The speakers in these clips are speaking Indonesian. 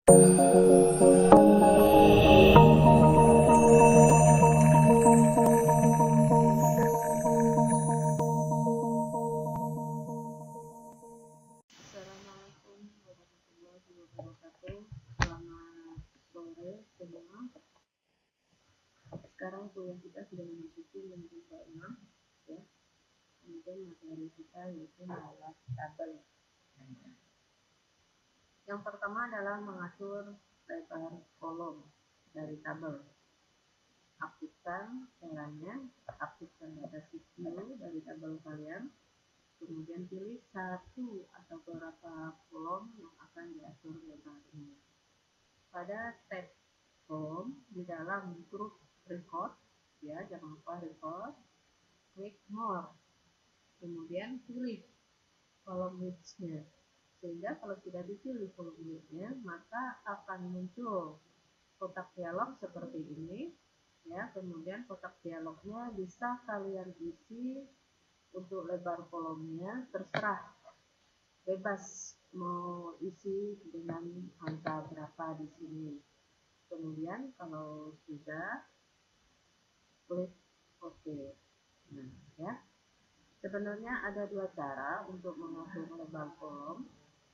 Assalamualaikum warahmatullahi wabarakatuh. Selamat sore semua. Sekarang kuliah kita sudah memasuki minggu ke-6 ya. Kemudian materi kita yaitu mengolah tabel. Yang pertama adalah mengatur lebar kolom dari tabel. Aktifkan caranya, aktifkan data view dari tabel kalian. Kemudian pilih satu atau beberapa kolom yang akan diatur lebarnya. Pada tab home di dalam grup record, ya jangan lupa record, klik more, kemudian pilih kolom width-nya. Sehingga kalau sudah dipilih kolom width-nya, maka akan muncul kotak dialog seperti ini. Ya, kemudian kotak dialognya bisa kalian isi untuk lebar kolomnya, terserah, bebas mau isi dengan angka berapa di sini. Kemudian kalau sudah, klik OK. Nah, ya. Sebenarnya ada dua cara untuk mengatur lebar kolom.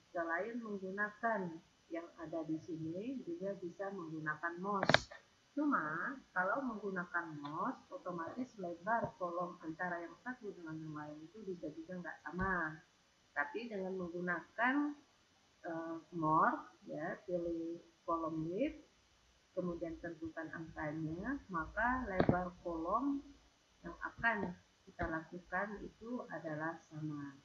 Selain menggunakan yang ada di sini, juga bisa menggunakan mouse. Cuma kalau menggunakan mouse, otomatis lebar kolom antara yang satu dengan yang lain itu bisa juga nggak sama. Tapi dengan menggunakan more, ya pilih kolom width, kemudian tentukan angkanya, maka lebar kolom yang akan kita lakukan itu adalah sama.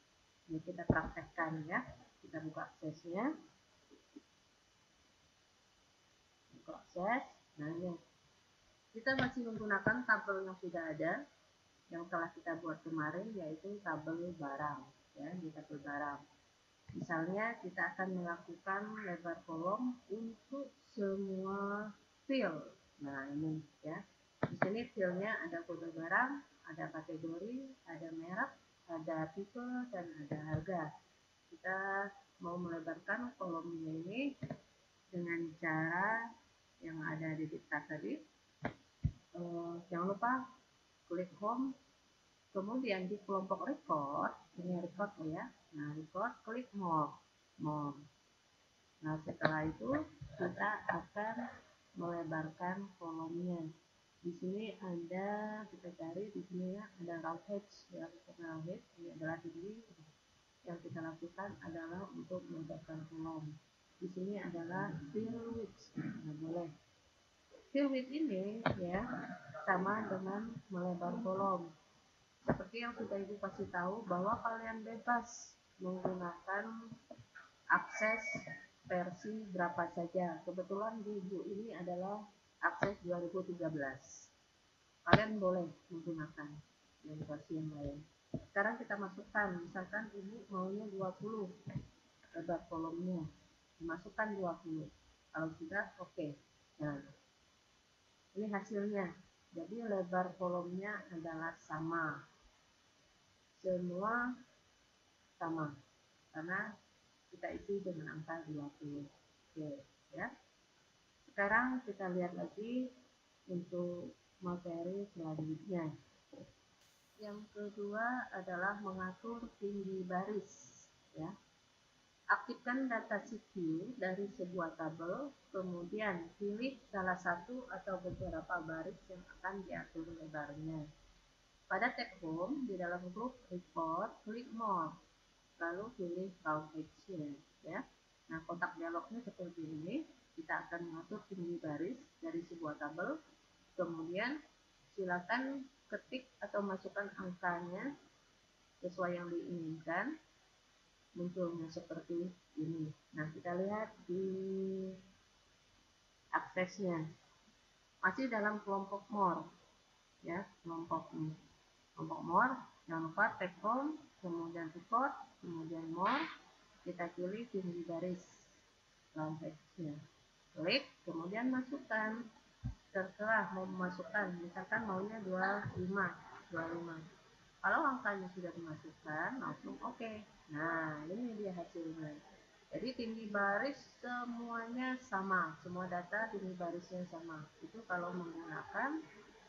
Ini kita praktekkan ya. Kita buka aksesnya. Buka akses. Nah ini. Kita masih menggunakan tabel yang sudah ada, yang telah kita buat kemarin, yaitu tabel barang. Ya, di tabel barang. Misalnya kita akan melakukan lebar kolom untuk semua field. Nah ini ya. Di sini fieldnya ada kode barang, ada kategori, ada merek, ada tipe, dan ada harga. Kita mau melebarkan kolomnya ini dengan cara yang ada di diktat tadi. Jangan lupa klik home, kemudian di kelompok record, ini record ya. Nah record, klik more. Nah setelah itu kita akan melebarkan kolomnya. Di sini ada, kita cari di sini ya, ada round hedge ya, round hedge ini adalah tinggi. Yang kita lakukan adalah untuk melebarkan kolom. Di sini adalah fill width. Nah, boleh. Fill width ini ya sama dengan melebar kolom. Seperti yang sudah Ibu kasih tahu bahwa kalian bebas menggunakan akses versi berapa saja. Kebetulan di Ibu ini adalah akses 2013. Kalian boleh menggunakan yang versi yang lain. Sekarang kita masukkan, misalkan Ibu maunya 20 lebar kolomnya, dimasukkan 20. Kalau sudah oke. Nah, ini hasilnya. Jadi lebar kolomnya adalah sama. Semua sama. Karena kita isi dengan angka 20. Oke, ya. Sekarang kita lihat lagi untuk materi selanjutnya. Yang kedua adalah mengatur tinggi baris, ya. Aktifkan data view dari sebuah tabel, kemudian pilih salah satu atau beberapa baris yang akan diatur lebarnya. Pada tab home di dalam grup report, klik more, lalu pilih round edge-nya, ya. Nah, kotak dialognya seperti ini. Kita akan mengatur tinggi baris dari sebuah tabel, kemudian silakan ketik atau masukkan angkanya sesuai yang diinginkan. Munculnya seperti ini. Nah, kita lihat di aksesnya. Masih dalam kelompok more, ya, kelompok more. Jangan lupa tab home, kemudian report, kemudian more. Kita pilih tinggi baris round edge-nya. Klik, kemudian masukkan. Terserah mau memasukkan, misalkan maunya 25. Kalau angkanya sudah dimasukkan, langsung oke. Nah, ini dia hasilnya. Jadi tinggi baris semuanya sama, semua data tinggi barisnya sama. Itu kalau menggunakan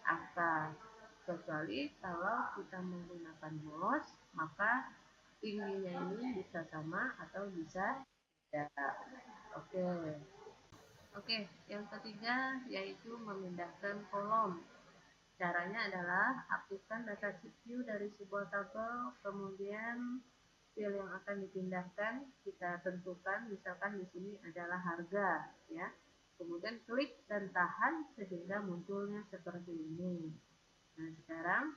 angka. Kecuali kalau kita menggunakan mouse, maka tingginya ini bisa sama atau bisa tidak. Oke. Oke, yang ketiga yaitu memindahkan kolom. Caranya adalah aktifkan data sheet view dari sebuah tabel, kemudian file yang akan dipindahkan kita tentukan, misalkan di sini adalah harga, ya. Kemudian klik dan tahan sehingga munculnya seperti ini. Nah, sekarang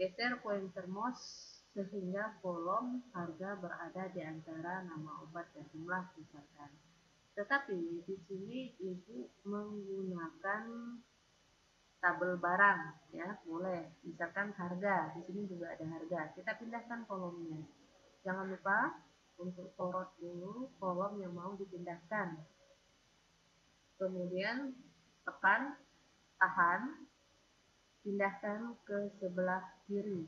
geser pointer mouse sehingga kolom harga berada di antara nama obat dan jumlah misalkan. Tetapi di sini Ibu menggunakan tabel barang, ya boleh. Misalkan harga, di sini juga ada harga. Kita pindahkan kolomnya. Jangan lupa untuk sorot dulu kolom yang mau dipindahkan. Kemudian tekan, tahan, pindahkan ke sebelah kiri.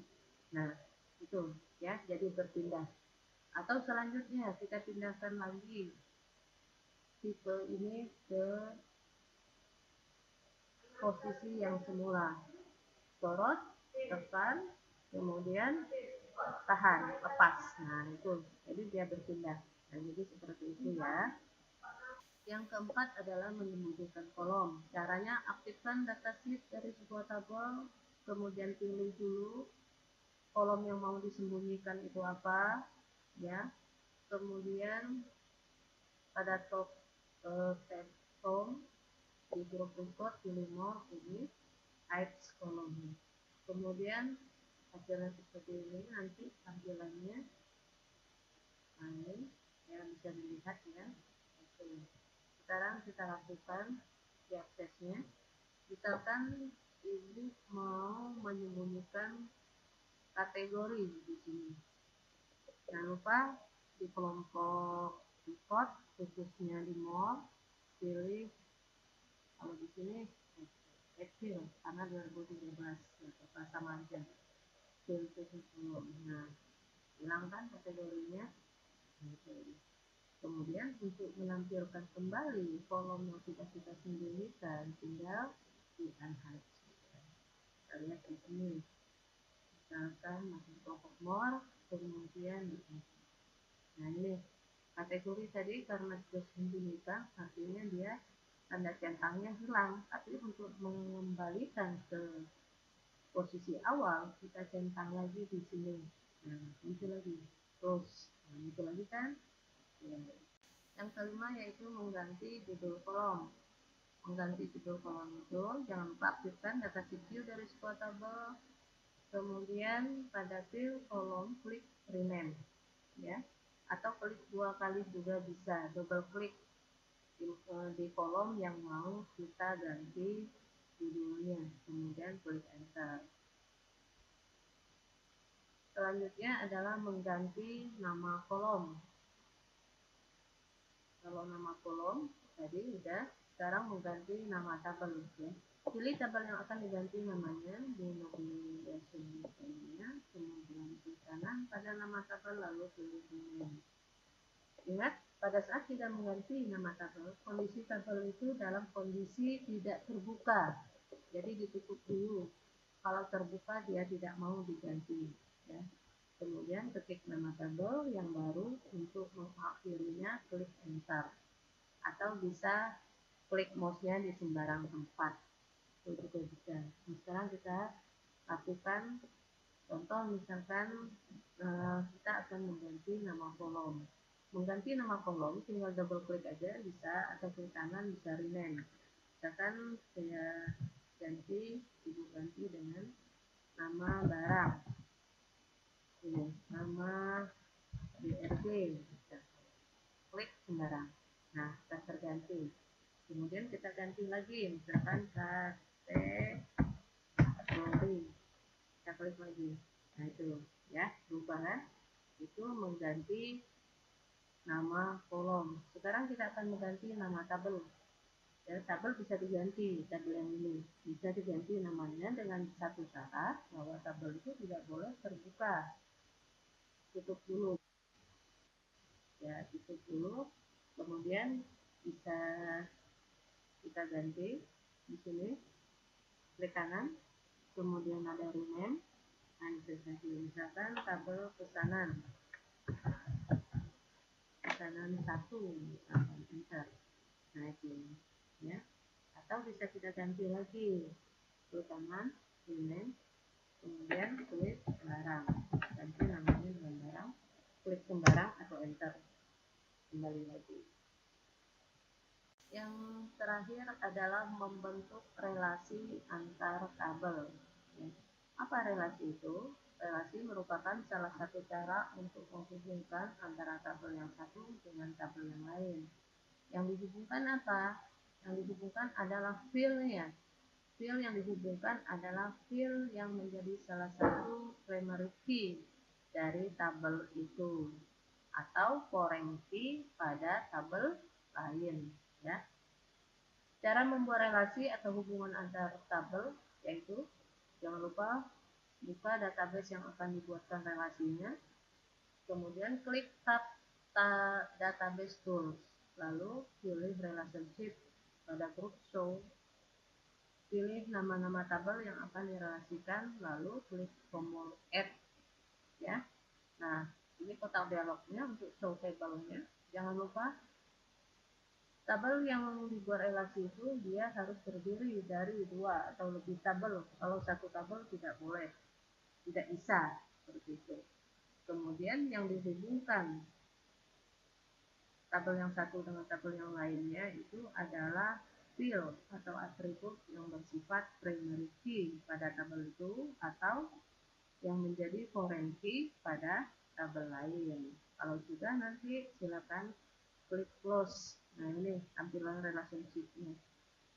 Nah, itu ya, jadi berpindah. Atau selanjutnya kita pindahkan lagi tipe ini ke posisi yang semula. Sorot, tekan, kemudian tahan, lepas. Nah, itu. Jadi dia berpindah. Nah, jadi seperti itu ya. Yang keempat adalah menyembunyikan kolom. Caranya aktifkan datasheet dari sebuah tabel, kemudian pilih dulu kolom yang mau disembunyikan itu apa, ya. Kemudian pada top tab home di grup report pilih more, ini hide kolomnya. Kemudian hasilnya seperti ini nanti tampilannya. Nah, ini ya bisa dilihat ya. Oke. Sekarang kita lakukan di aksesnya. Misalkan Ibu mau menyembunyikan kategori di sini. Jangan lupa di kelompok report, khususnya di more, pilih kalau di sini kecil karena 2013 ya, sama aja. Pilih belum. Nah, hilangkan kategorinya. Kemudian untuk menampilkan kembali kolom yang sudah kita sembunyikan, tinggal di unhide. Kita lihat di sini. Misalkan masuk kelompok more, kemudian di unhide. Nah, ini kategori tadi karena sudah sembunyikan, artinya dia tanda centangnya hilang. Tapi untuk mengembalikan ke posisi awal, kita centang lagi di sini. Nah, muncul lagi. Close. Nah, muncul lagi kan? Ya. Yang kelima yaitu mengganti judul kolom. Mengganti judul kolom itu, jangan lupa aktifkan data sheet view dari sebuah tabel. Kemudian pada field kolom klik rename, ya. Atau klik 2 kali juga bisa, double klik di kolom yang mau kita ganti judulnya, kemudian klik enter. Selanjutnya adalah mengganti nama kolom. Kalau nama kolom tadi udah, sekarang mengganti nama tabel ya. Pilih tabel yang akan diganti namanya di navigation menu-nya, kemudian klik kanan pada nama tabel lalu pilih rename. Ingat, pada saat kita mengganti nama tabel, kondisi tabel itu dalam kondisi tidak terbuka. Jadi ditutup dulu. Kalau terbuka dia tidak mau diganti. Ya. Kemudian ketik nama tabel yang baru, untuk mengakhirinya klik enter. Atau bisa klik mouse-nya di sembarang tempat. Itu juga bisa. Nah, sekarang kita lakukan contoh, misalkan kita akan mengganti nama kolom. Mengganti nama kolom tinggal double klik aja bisa, atau klik kanan bisa rename. Misalkan saya Ibu ganti dengan nama barang. Ini nama BRG. Klik sembarang. Nah, sudah terganti. Kemudian kita ganti lagi, misalkan kategori. Kita klik lagi. Nah, itu ya, berubah kan? Itu mengganti nama kolom. Sekarang kita akan mengganti nama tabel. Ya, tabel bisa diganti, tabel yang ini bisa diganti namanya dengan satu syarat, bahwa tabel itu tidak boleh terbuka. Tutup dulu. ya, tutup dulu, kemudian bisa kita ganti di sini, klik kanan, kemudian ada rename, nah misalkan tabel pesanan 1, misalkan enter, nah itu ya, atau bisa kita ganti lagi, klik kanan, rename, kemudian klik barang, ganti namanya dengan barang, klik sembarang atau enter, kembali lagi. Yang terakhir adalah membentuk relasi antar tabel. Apa relasi itu? Relasi merupakan salah satu cara untuk menghubungkan antara tabel yang satu dengan tabel yang lain. Yang dihubungkan apa? Yang dihubungkan adalah field-nya. Field yang dihubungkan adalah field yang menjadi salah satu primary key dari tabel itu atau foreign key pada tabel lain, ya. Cara membuat relasi atau hubungan antar tabel yaitu jangan lupa buka database yang akan dibuatkan relasinya, kemudian klik tab database tools, lalu pilih relationship pada group show, pilih nama-nama tabel yang akan direlasikan, lalu klik tombol add, ya. Nah, ini kotak dialognya untuk show tabelnya. Jangan lupa tabel yang dibuat relasi itu dia harus terdiri dari 2 atau lebih tabel. Kalau satu tabel tidak boleh, tidak bisa seperti itu. Kemudian yang dihubungkan tabel yang satu dengan tabel yang lainnya itu adalah field atau atribut yang bersifat primary key pada tabel itu atau yang menjadi foreign key pada tabel lain. Kalau sudah nanti silakan klik close. Nah ini tampilan relationship-nya.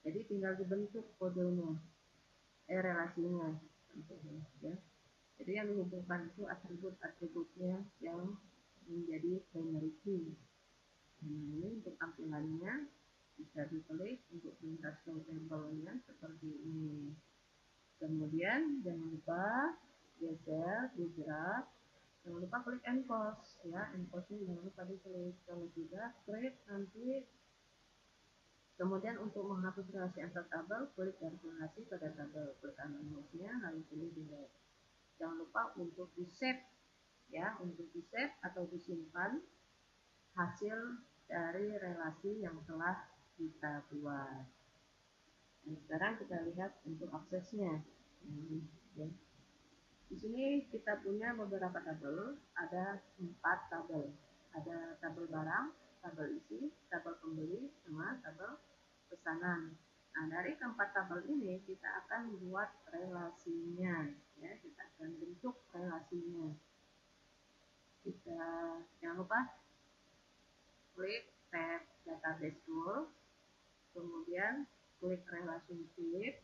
Jadi tinggal dibentuk kodenya, relasinya. Ya. Jadi yang dihubungkan itu atribut-atributnya yang menjadi primary key. Nah ini untuk tampilannya bisa diklik untuk perintah show table-nya seperti ini. Kemudian jangan lupa geser, drag, jangan lupa klik enforce ya, enforce-nya jangan lupa diklik. Kalau tidak klik nanti. Kemudian untuk menghapus relasi antar tabel, klik garis relasi pada tabel, klik kanan mouse-nya lalu pilih delete. Jangan lupa untuk di save ya, untuk di save atau disimpan hasil dari relasi yang telah kita buat. Nah, sekarang kita lihat untuk aksesnya. Ya. Di sini kita punya beberapa tabel, ada 4 tabel. Ada tabel barang, tabel isi, tabel pembeli, sama tabel pesanan. Nah, dari keempat tabel ini kita akan buat relasinya, ya, kita akan bentuk relasinya. Kita jangan lupa klik tab database tool, kemudian klik relationship.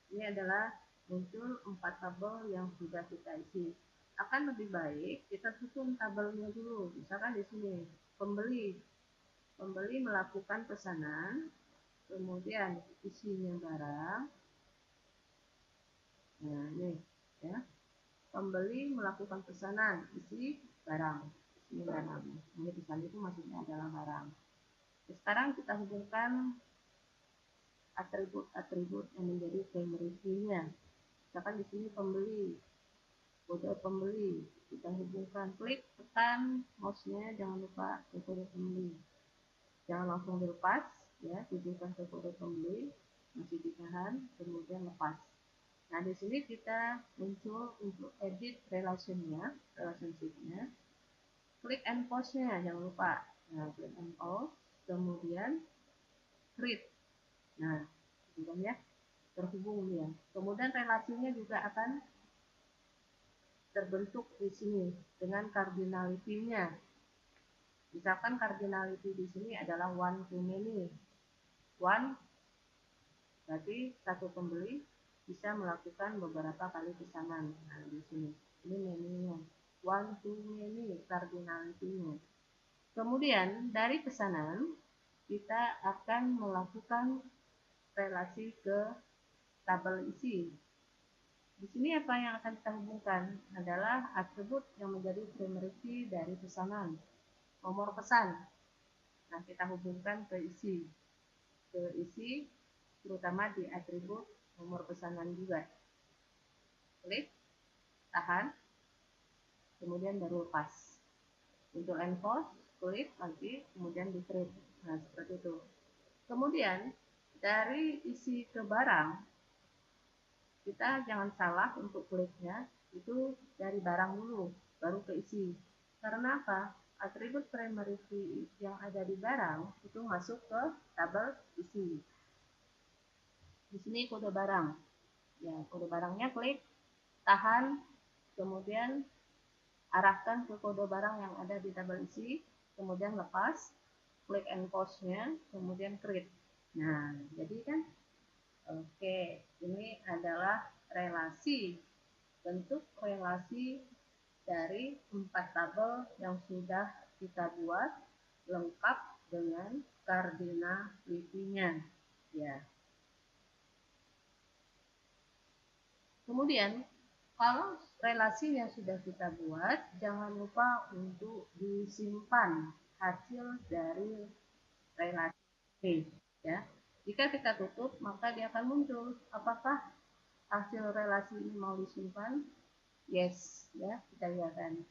Ini adalah muncul 4 tabel yang sudah kita isi. Akan lebih baik kita susun tabelnya dulu. Misalkan di sini pembeli melakukan pesanan, kemudian isinya barang. Nah ini ya, pembeli melakukan pesanan, isi barang, ini barang. Ini pesan itu maksudnya adalah barang. Sekarang kita hubungkan atribut-atribut yang menjadi primary key-nya. Misalkan di sini pembeli, kode pembeli, kita hubungkan, klik tekan mouse-nya, jangan lupa ke kode pembeli. Jangan langsung dilepas, ya, tujukan ke kode pembeli, masih ditahan, kemudian lepas. Nah, di sini kita muncul untuk edit relationship-nya, klik and post-nya, jangan lupa. Nah, klik and post, kemudian create. Nah, gitu ya, terhubung dia. Kemudian relasinya juga akan terbentuk di sini dengan cardinality-nya. Misalkan cardinality di sini adalah one to many. One berarti satu pembeli bisa melakukan beberapa kali pesanan. Nah, di sini ini menu-nya. One to many cardinality-nya. Kemudian dari pesanan kita akan melakukan relasi ke tabel isi. Di sini apa yang akan kita hubungkan adalah atribut yang menjadi primary key dari pesanan. nomor pesan. Nah, kita hubungkan ke isi terutama di atribut nomor pesanan juga. Klik, tahan, kemudian baru lepas. Untuk enforce, klik lagi, kemudian di create. Nah, seperti itu. Kemudian, dari isi ke barang, kita jangan salah untuk kliknya, itu dari barang dulu, baru ke isi. Karena apa? Atribut primary key yang ada di barang, itu masuk ke tabel isi. Di sini kode barang. Ya, kode barangnya klik, tahan, kemudian arahkan ke kode barang yang ada di tabel isi, kemudian lepas, klik enforce-nya, kemudian create. Nah, jadi kan, oke, ini adalah bentuk relasi dari 4 tabel yang sudah kita buat lengkap dengan cardinality-nya. Ya. Kemudian, kalau relasi yang sudah kita buat, jangan lupa untuk disimpan hasil dari relasi. Ya. Jika kita tutup, maka dia akan muncul. Apakah hasil relasi ini mau disimpan? Yes, ya, kita lihatkan.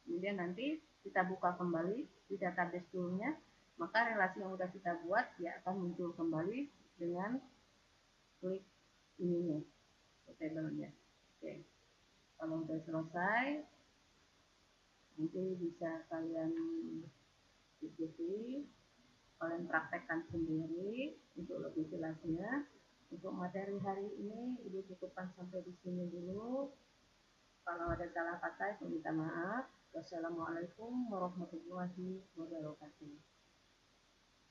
Kemudian nanti kita buka kembali di database toolnya, maka relasi yang sudah kita buat dia akan muncul kembali dengan klik ininya, tabelnya. Oke, kalau sudah selesai, nanti bisa kalian ikuti, kalian praktekkan sendiri untuk lebih jelasnya. Untuk materi hari ini, Ibu cukupkan sampai di sini dulu. Kalau ada salah kata, saya minta maaf. Wassalamualaikum warahmatullahi wabarakatuh.